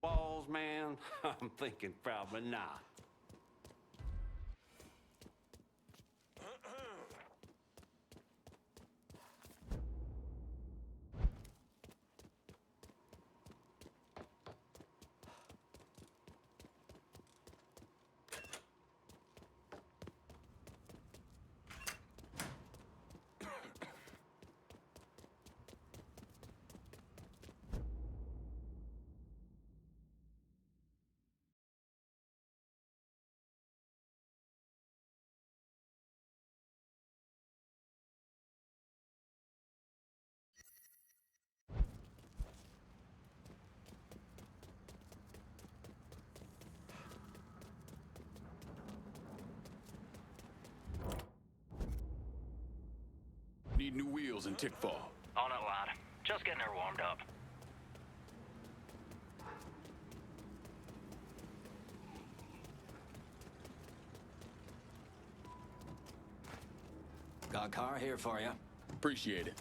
Balls, man? I'm thinking probably not. Need new wheels and Tickfall. On it, lad. Just getting her warmed up. Got a car here for you. Appreciate it.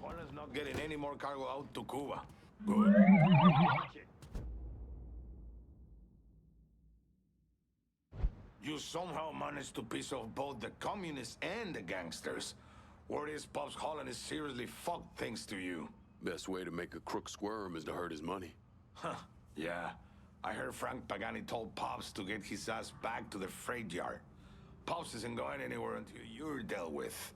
Juana's not getting any more cargo out to Cuba. Good. You somehow managed to piss off both the communists and the gangsters. Word is Pops Holland is seriously fucked thanks to you. Best way to make a crook squirm is to hurt his money. Huh, yeah. I heard Frank Pagani told Pops to get his ass back to the freight yard. Pops isn't going anywhere until you're dealt with.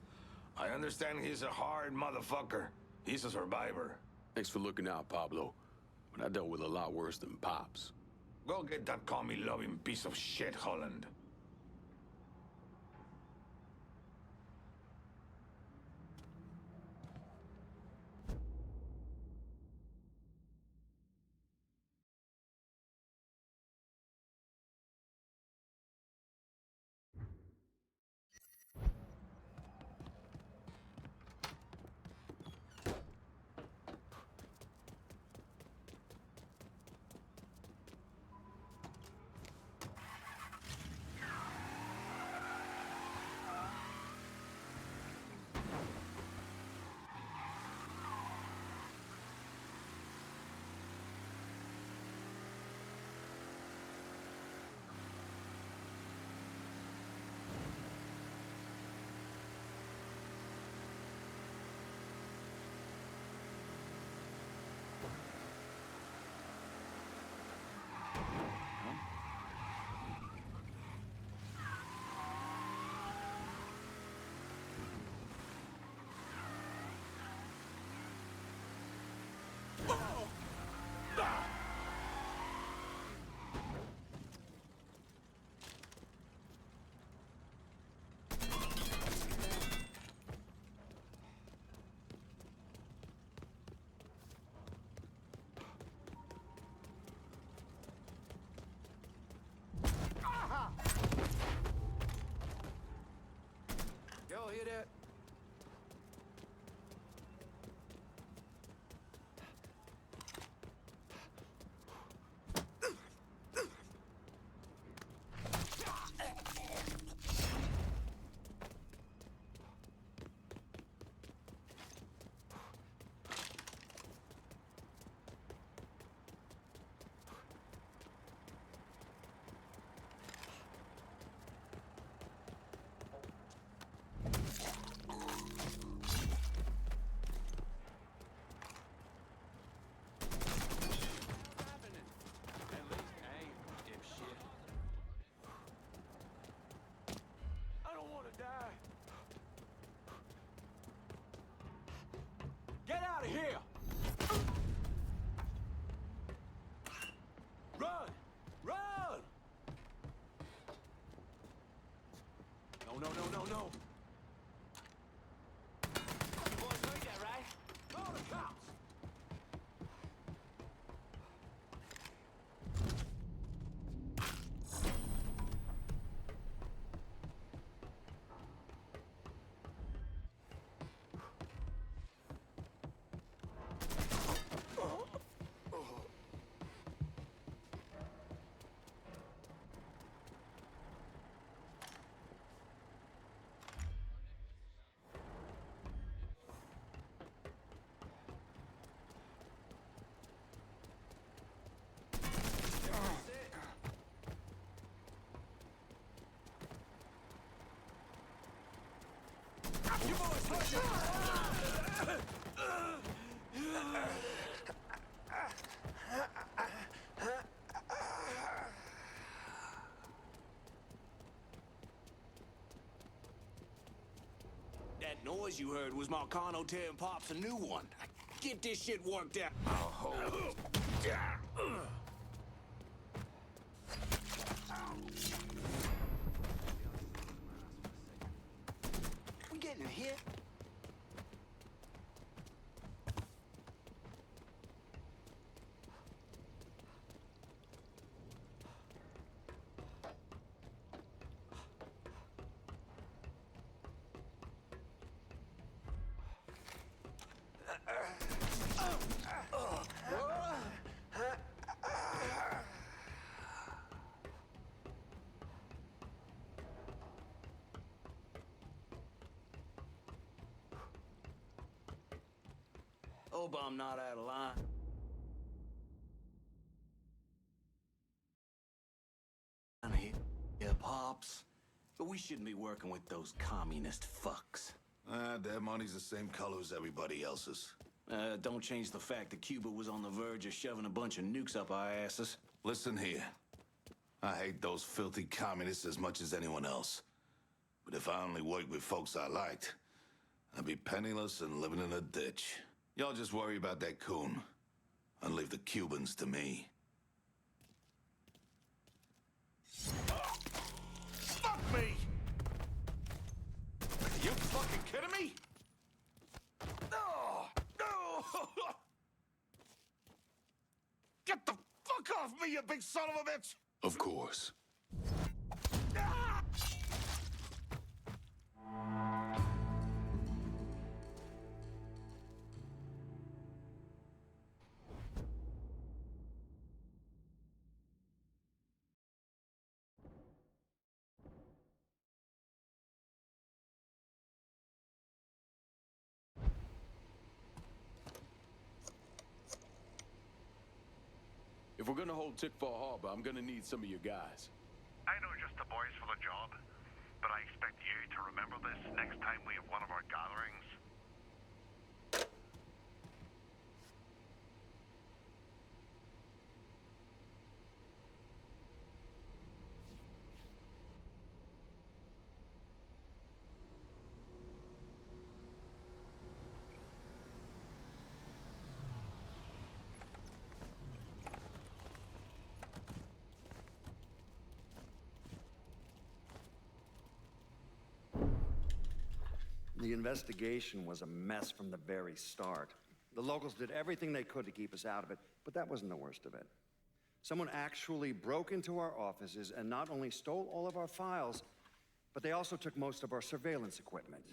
I understand he's a hard motherfucker. He's a survivor. Thanks for looking out, Pablo. But I dealt with a lot worse than Pops. Go get that commie-loving piece of shit, Holland. Y'all hear that? Get out of here! Run! Run! No, no, no, no, no. You boys heard that, right? Call the cops! You boys heard that? That noise you heard was Marcano tearing Pops a new one. Get this shit worked out. I'll hold. We getting in here? Hope I'm not out of line. Here, Pops. But we shouldn't be working with those communist fucks. Their money's the same color as everybody else's. Don't change the fact that Cuba was on the verge of shoving a bunch of nukes up our asses. Listen here. I hate those filthy communists as much as anyone else. But if I only worked with folks I liked, I'd be penniless and living in a ditch. Y'all just worry about that coon and leave the Cubans to me. Fuck me! You fucking kidding me? No! No! Get the fuck off me, you big son of a bitch! Of course. Ah! If we're gonna hold Tickfall Harbor, I'm gonna need some of your guys. I know just the boys for the job, but I expect you to remember this next time we have one of our gatherings. The investigation was a mess from the very start. The locals did everything they could to keep us out of it, but that wasn't the worst of it. Someone actually broke into our offices and not only stole all of our files, but they also took most of our surveillance equipment.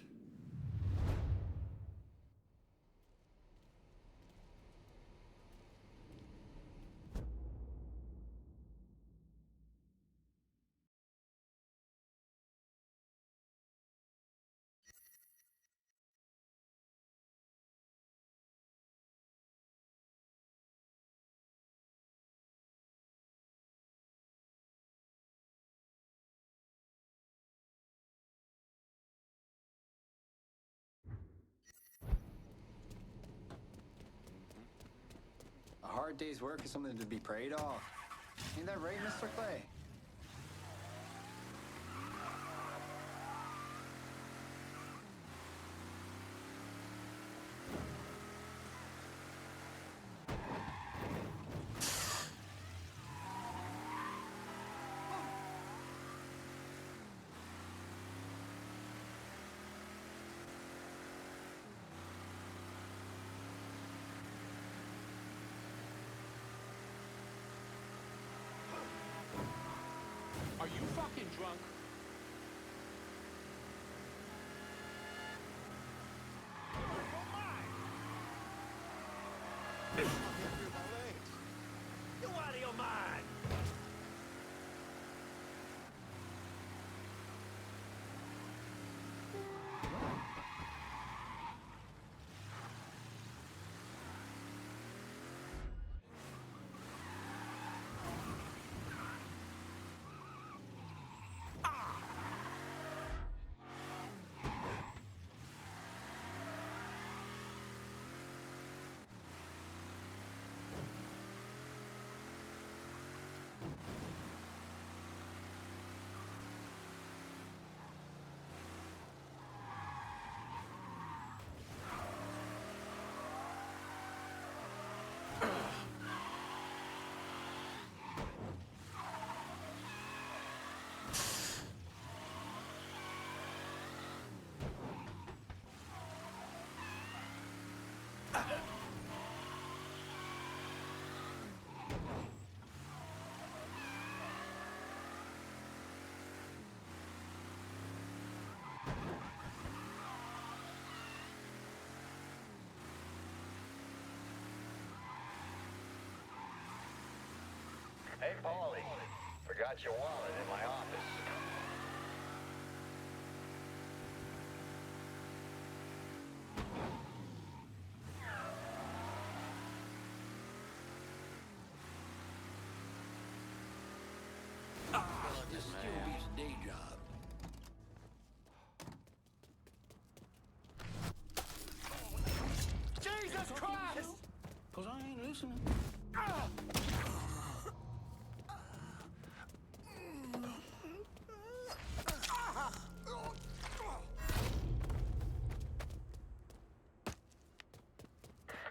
A hard day's work is something to be proud of. Ain't that right, Mr. Clay? drunk. You out of your mind! Hey, Paulie. Forgot your wallet in my office. This still beats a day job. Jesus Christ! Cause I ain't listening.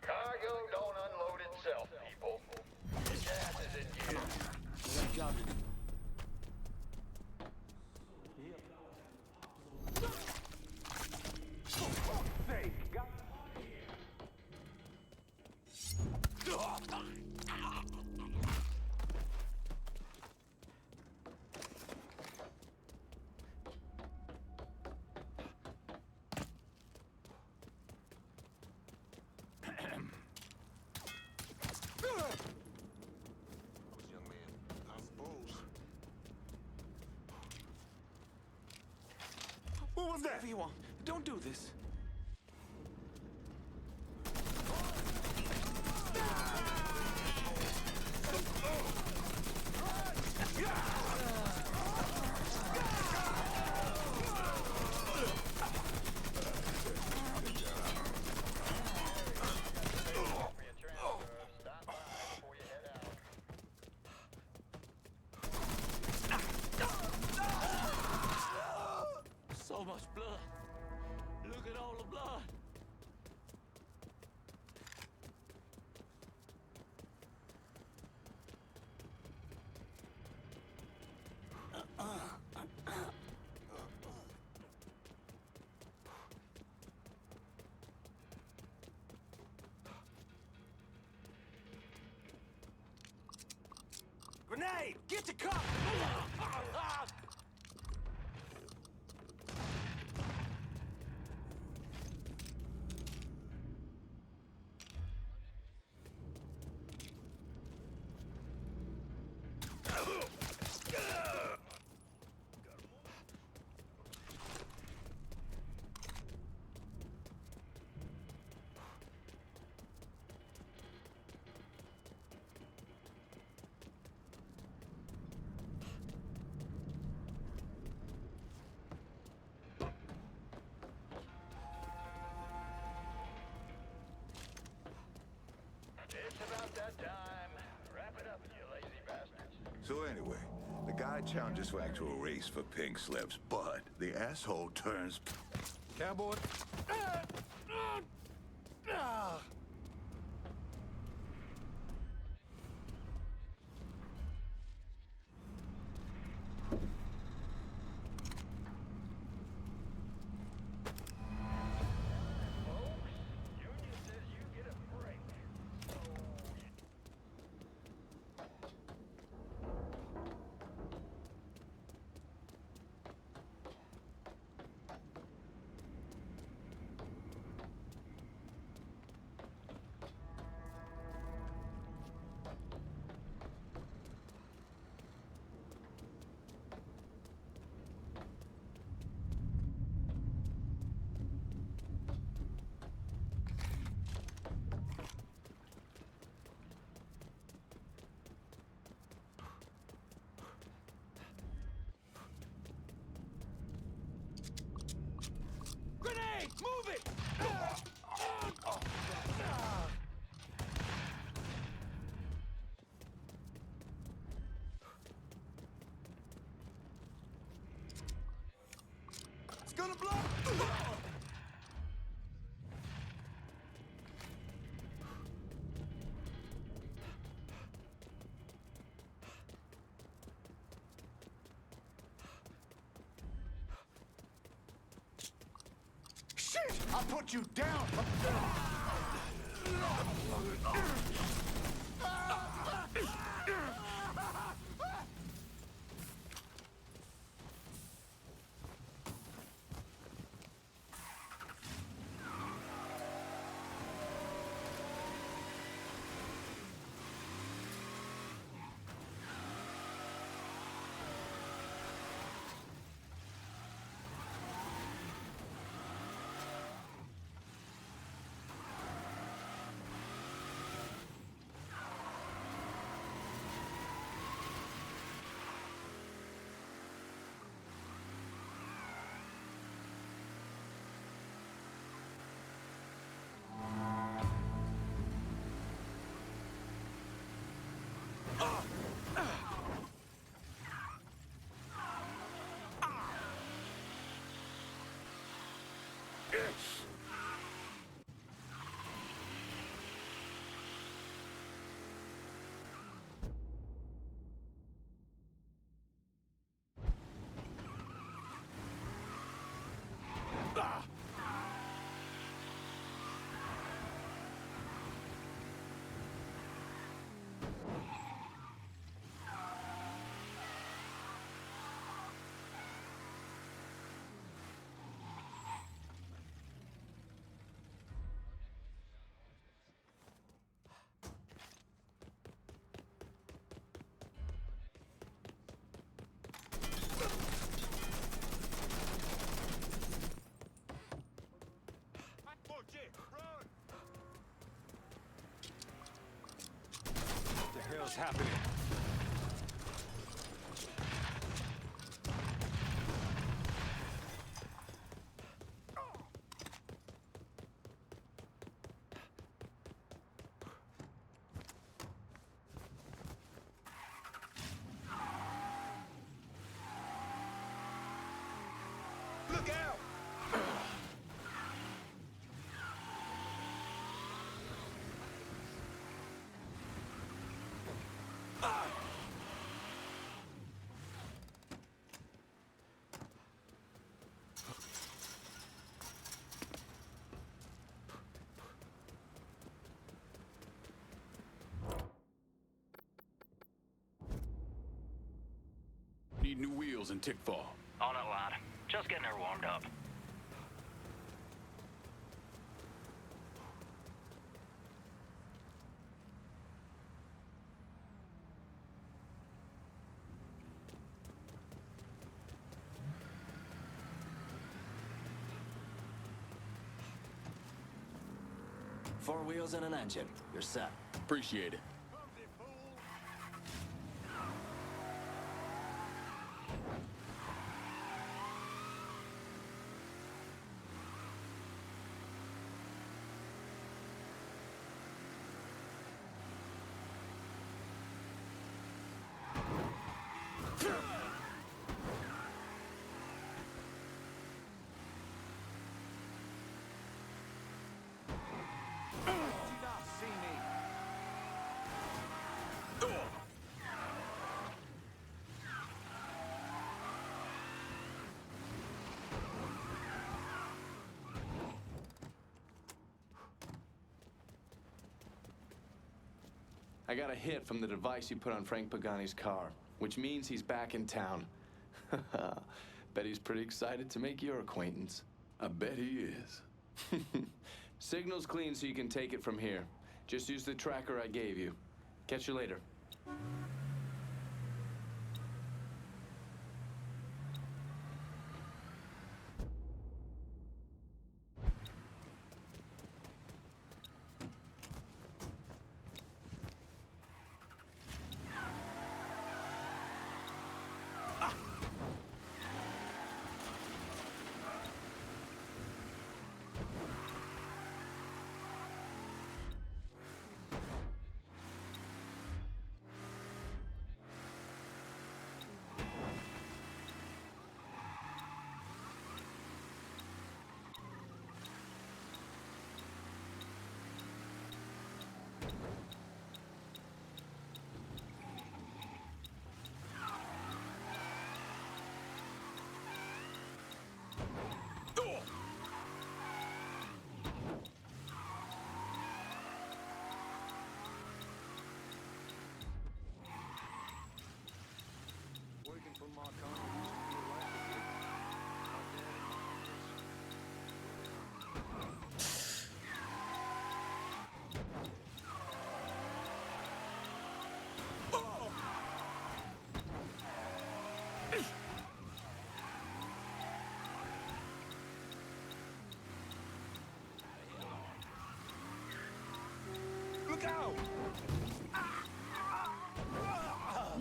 Cargo don't unload itself, people. The gas is in gear. We got a job to do. What was that? Whatever you want. Don't do this. So much blood. Look at all the blood. Grenade! Get your cup! It's about that time. Wrap it up, you lazy bastards. So anyway, the guy challenges for actual race for pink slips, but the asshole turns cowboy. Union says you get a break. gonna blow? Shit! I put you down! What the hell's happening? Look out! Need new wheels and tick fall. On it, lad. Just getting her warmed up. Four wheels and an engine. You're set. Appreciate it. I got a hit from the device you put on Frank Pagani's car, which means he's back in town. Bet he's pretty excited to make your acquaintance. I bet he is. Signal's clean so you can take it from here. Just use the tracker I gave you. Catch you later.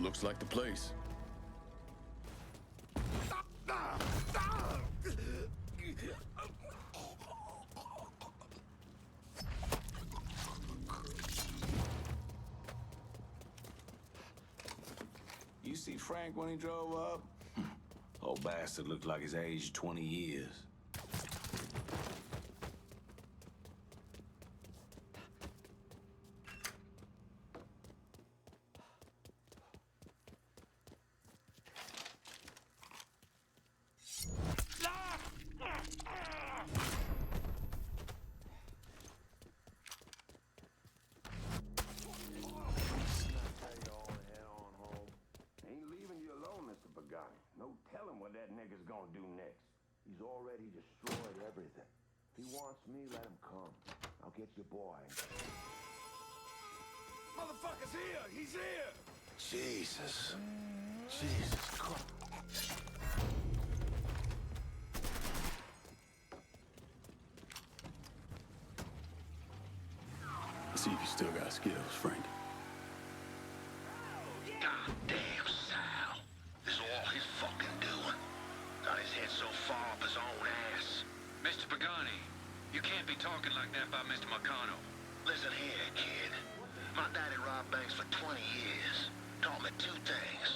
Looks like the place. You see Frank when he drove up? Old bastard looked like he's aged 20 years. No telling what that nigga's gonna do next. He's already destroyed everything. If he wants me, let him come. I'll get your boy. Motherfucker's here! He's here! Jesus. Jesus Christ. See if you still got skills, Frank. Goddamn, Sal. This is all his fucking doing. Got his head so far up his own ass. Mr. Pagani, you can't be talking like that about Mr. Marcano. Listen here, kid. My daddy robbed banks for 20 years. Taught me two things.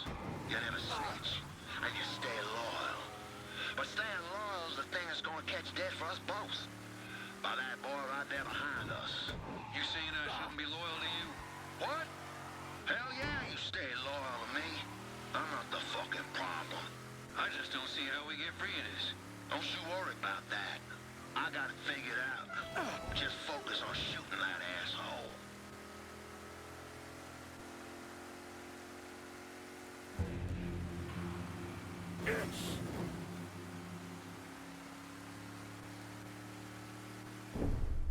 You never snitch, and you stay loyal. But staying loyal is the thing that's gonna catch death for us both. By that boy right there behind us. You saying I shouldn't be loyal to you? What? Hell yeah, you stay loyal to me. I'm not the fucking problem. I just don't see how we get free of this. Don't you worry about that. I got it figured out. Just focus on shooting that asshole.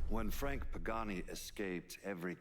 When Frank Pagani escaped, every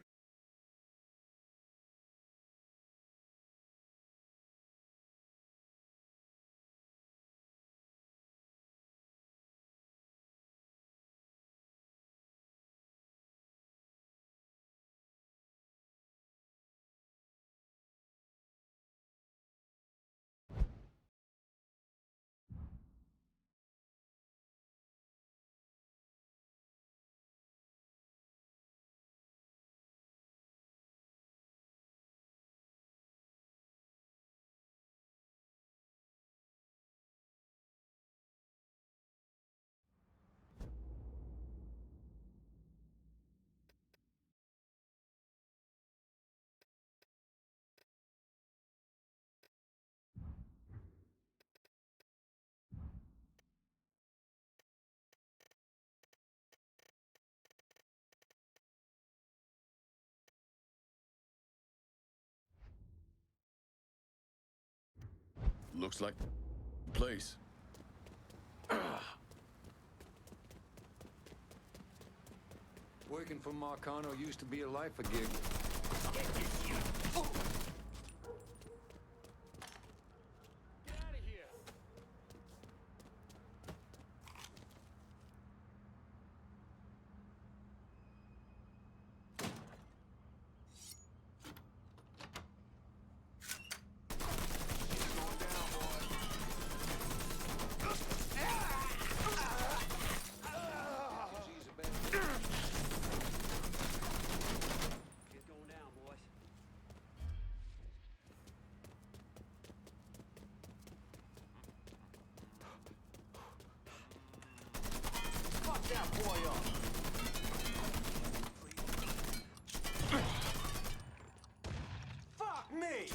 Looks like the place. Working for Marcano used to be a life of gig. Fuck me!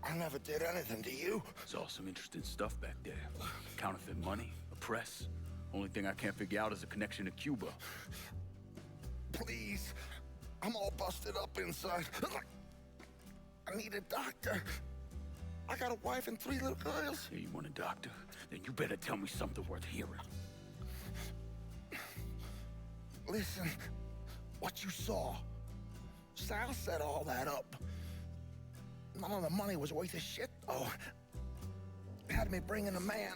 I never did anything to you. Saw some interesting stuff back there. Counterfeit money, a press. Only thing I can't figure out is a connection to Cuba. Please. I'm all busted up inside. I need a doctor. I got a wife and 3 little girls. Yeah, you want a doctor? Then you better tell me something worth hearing. Listen, what you saw. Sal set all that up. None of the money was worth a shit, though. Had me bring in a man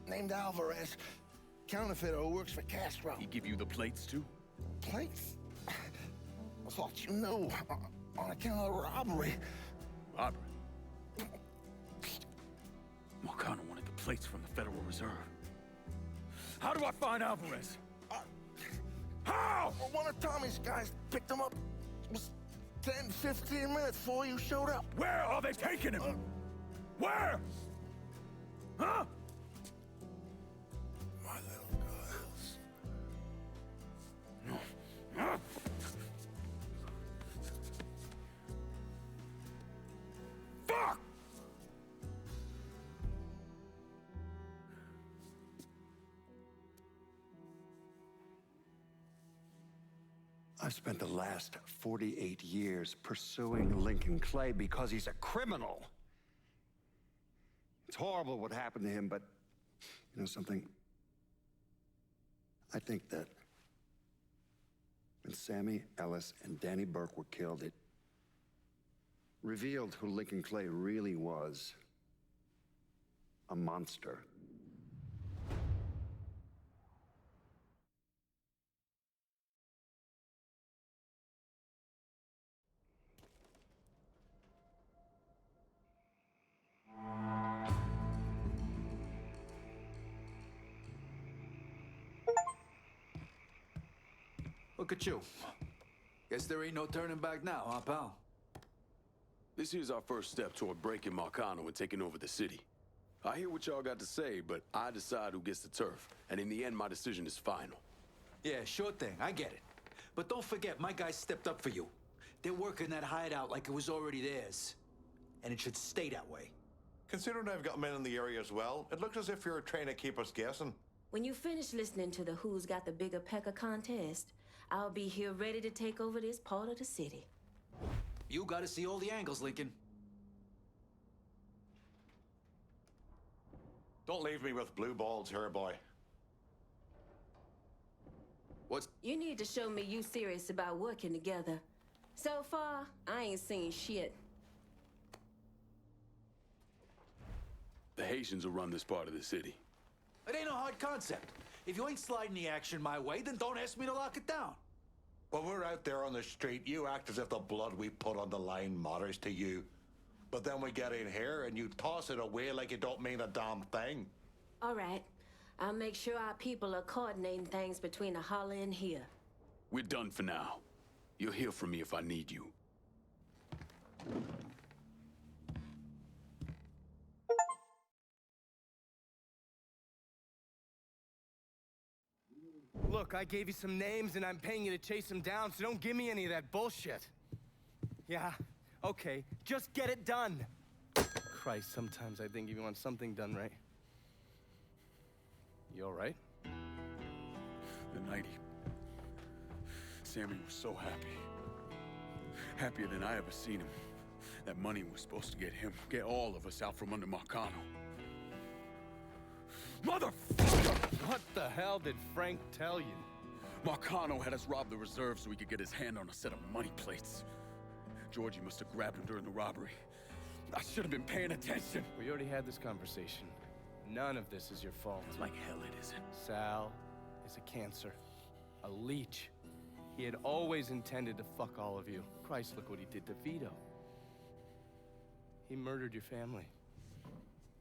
named Alvarez, counterfeiter who works for Castro. He give you the plates, too? Plates? I thought you knew. On account of the robbery. Robbery? Marcano wanted the plates from the Federal Reserve. How do I find Alvarez? How? Well, one of Tommy's guys picked him up. It was 10, 15 minutes before you showed up. Where are they taking him? Where? Huh? My little girls. No. Fuck! I've spent the last 48 years pursuing Lincoln Clay because he's a criminal. It's horrible what happened to him, but you know something? I think that when Sammy Ellis and Danny Burke were killed, it revealed who Lincoln Clay really was. A monster. Look at you. Guess there ain't no turning back now, huh, pal? This here's our first step toward breaking Marcano and taking over the city. I hear what y'all got to say, but I decide who gets the turf. And in the end, my decision is final. Yeah, sure thing. I get it. But don't forget, my guys stepped up for you. They're working that hideout like it was already theirs. And it should stay that way. Considering I've got men in the area as well, it looks as if you're trying to keep us guessing. When you finish listening to the Who's Got the Bigger Pecker contest, I'll be here ready to take over this part of the city. You gotta see all the angles, Lincoln. Don't leave me with blue balls here, boy. What's... You need to show me you serious about working together. So far, I ain't seen shit. The Haitians will run this part of the city. It ain't a hard concept. If you ain't sliding the action my way, then don't ask me to lock it down. When we're out there on the street, you act as if the blood we put on the line matters to you. But then we get in here and you toss it away like it don't mean a damn thing. All right. I'll make sure our people are coordinating things between the holler and here. We're done for now. You'll hear from me if I need you. Look, I gave you some names and I'm paying you to chase them down, so don't give me any of that bullshit. Yeah, okay, just get it done. Christ, sometimes I think you want something done right. You all right? The night Sammy was so happy. Happier than I ever seen him. That money was supposed to get him, get all of us out from under Marcano. Motherfucker! What the hell did Frank tell you? Marcano had us rob the reserve so he could get his hand on a set of money plates. Georgie must have grabbed him during the robbery. I should have been paying attention. We already had this conversation. None of this is your fault. Like hell it isn't. Sal is a cancer. A leech. He had always intended to fuck all of you. Christ, look what he did to Vito. He murdered your family.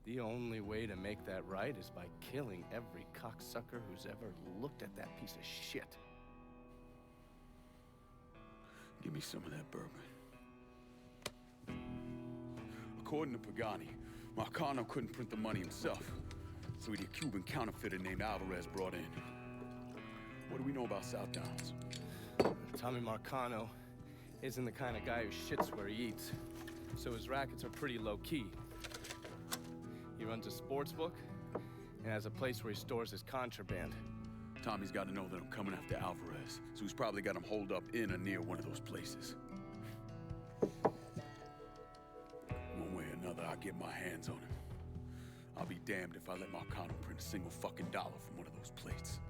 The only way to make that right is by killing every cocksucker who's ever looked at that piece of shit. Give me some of that bourbon. According to Pagani, Marcano couldn't print the money himself, so he had a Cuban counterfeiter named Alvarez brought in. What do we know about South Downs? Tommy Marcano isn't the kind of guy who shits where he eats, so his rackets are pretty low-key. He runs a sports book and has a place where he stores his contraband. Tommy's got to know that I'm coming after Alvarez, so he's probably got him holed up in or near one of those places. One way or another, I'll get my hands on him. I'll be damned if I let Marcano print a single fucking dollar from one of those plates.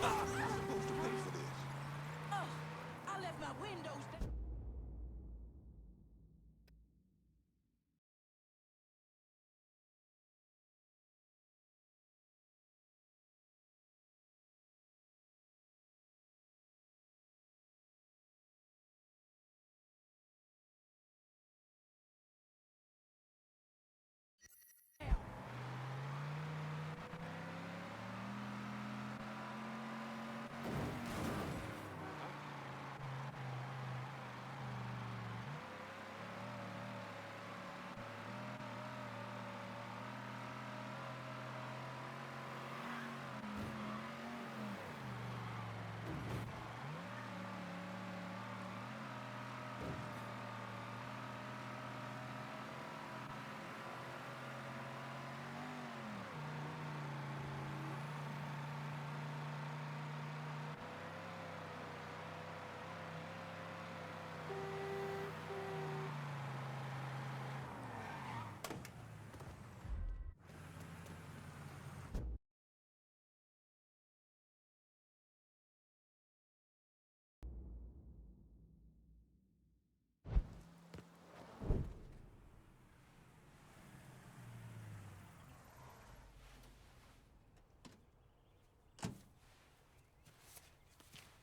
supposed to pay for this? Oh, I left my windows down.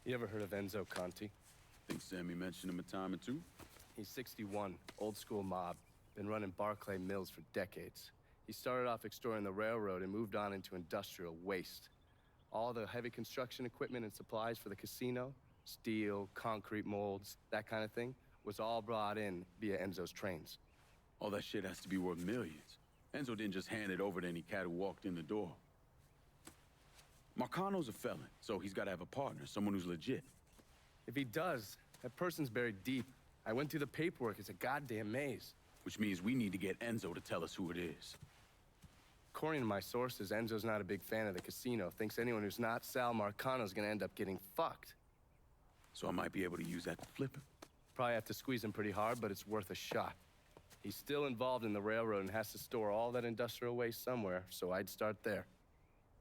You ever heard of Enzo Conti? Think Sammy mentioned him a time or two. He's 61, old school mob. Been running Barclay Mills for decades. He started off extorting the railroad and moved on into industrial waste. All the heavy construction equipment and supplies for the casino, steel, concrete molds, that kind of thing, was all brought in via Enzo's trains. All that shit has to be worth millions. Enzo didn't just hand it over to any cat who walked in the door. Marcano's a felon, so he's got to have a partner, someone who's legit. If he does, that person's buried deep. I went through the paperwork. It's a goddamn maze. Which means we need to get Enzo to tell us who it is. According to my sources, Enzo's not a big fan of the casino. Thinks anyone who's not Sal Marcano's gonna end up getting fucked. So I might be able to use that to flip him. Probably have to squeeze him pretty hard, but it's worth a shot. He's still involved in the railroad and has to store all that industrial waste somewhere, so I'd start there.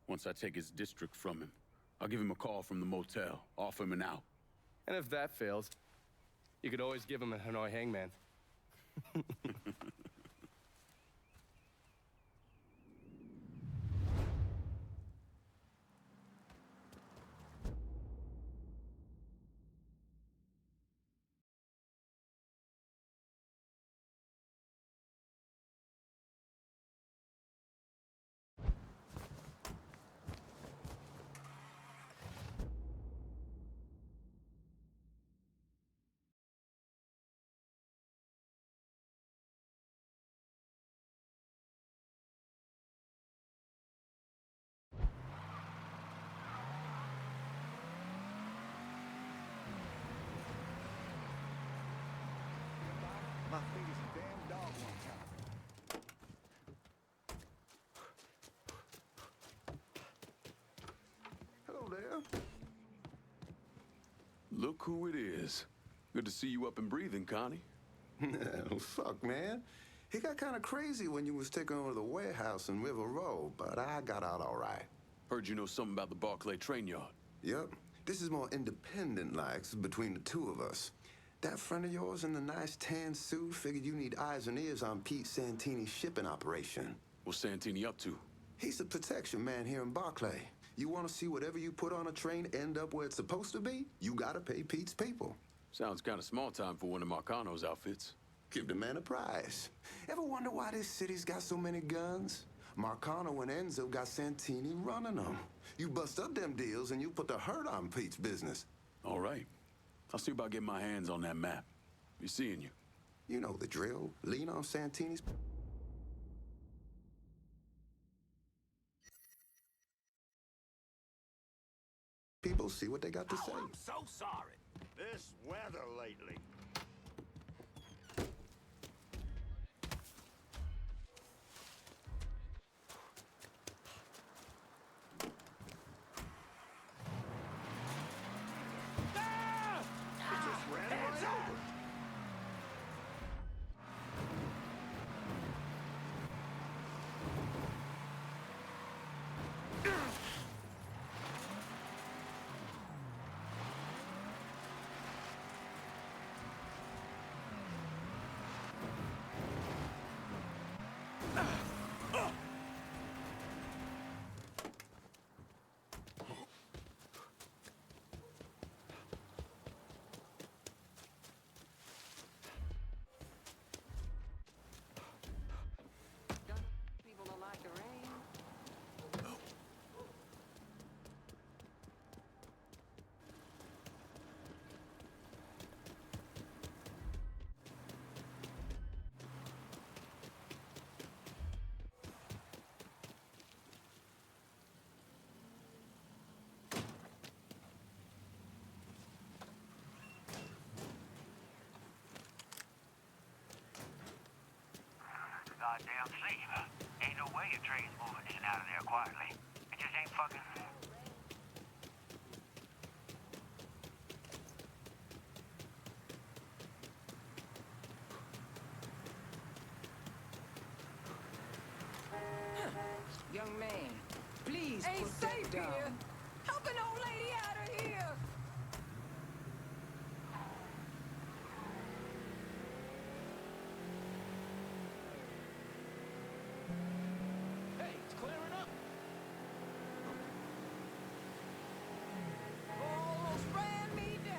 Once I take his district from him, I'll give him a call from the motel, offer him an out. And if that fails, you could always give him a Hanoi hangman. My fingers a damn dog one time. Hello there. Look who it is. Good to see you up and breathing, Connie. Fuck, man. He got kind of crazy when you was taking over the warehouse in River Road, but I got out all right. Heard you know something about the Barclay train yard. Yep. This is more independent-like between the two of us. That friend of yours in the nice tan suit figured you need eyes and ears on Pete Santini's shipping operation. What's Santini up to? He's the protection man here in Barclay. You want to see whatever you put on a train end up where it's supposed to be? You gotta pay Pete's people. Sounds kind of small time for one of Marcano's outfits. Give the man a prize. Ever wonder why this city's got so many guns? Marcano and Enzo got Santini running them. You bust up them deals and you put the hurt on Pete's business. All right. I'll see about getting my hands on that map. Be seeing you. You know the drill. Lean on Santini's... people, see what they got to say. I'm so sorry. This weather lately. few trains moving in and out of there quietly. It just ain't fucking... Young man, please put that down. Here. Help an old lady out of here. Hey, it's clearing up. Almost ran me down.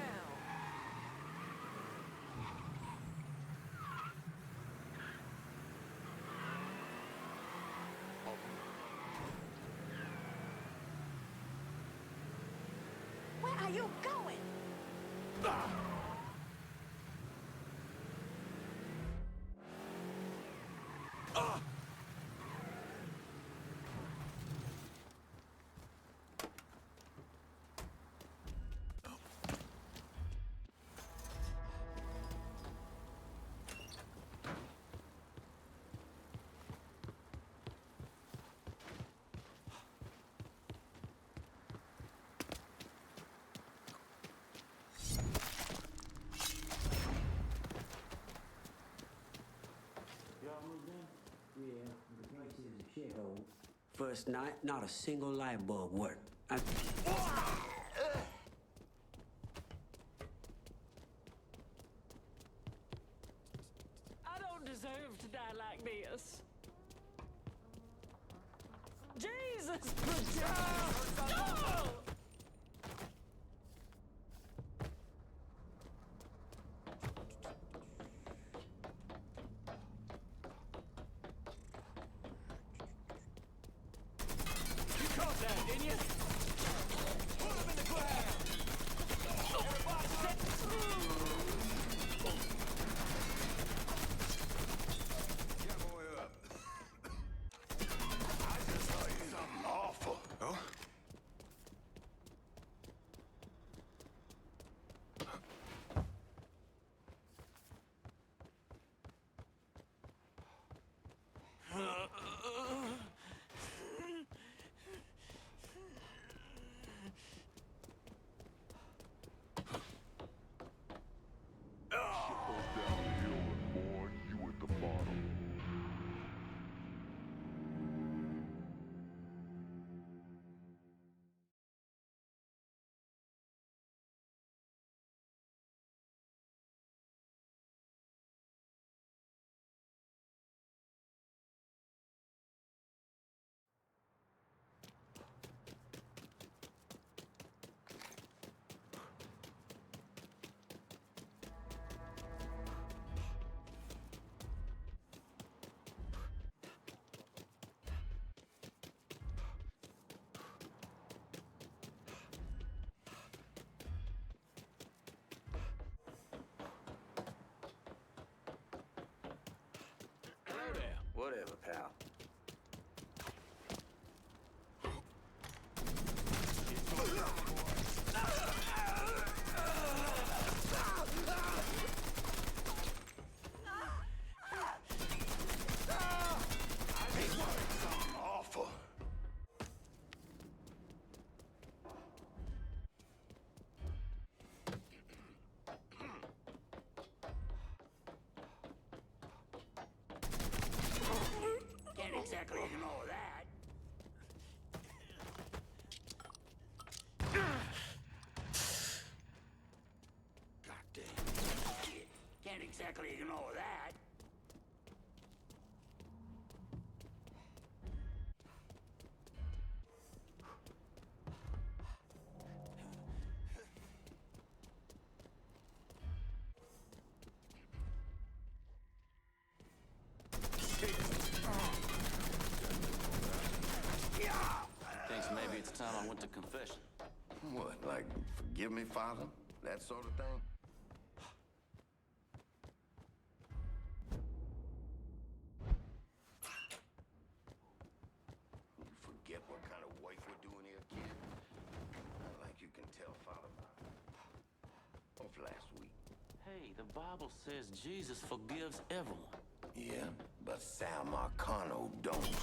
Where are you going? First night, not a single light bulb worked. I don't deserve to die like this. Jesus, no! Whatever, pal. Awful. Can't exactly ignore that. Goddamn. Can't exactly ignore that. Thinks maybe it's time I went to confession. What, like, forgive me, Father? That sort of thing? You forget what kind of wife we're doing here, kid? Not like you can tell Father off last week. Hey, the Bible says Jesus forgives everyone. Yeah, But Sal Marcano don't.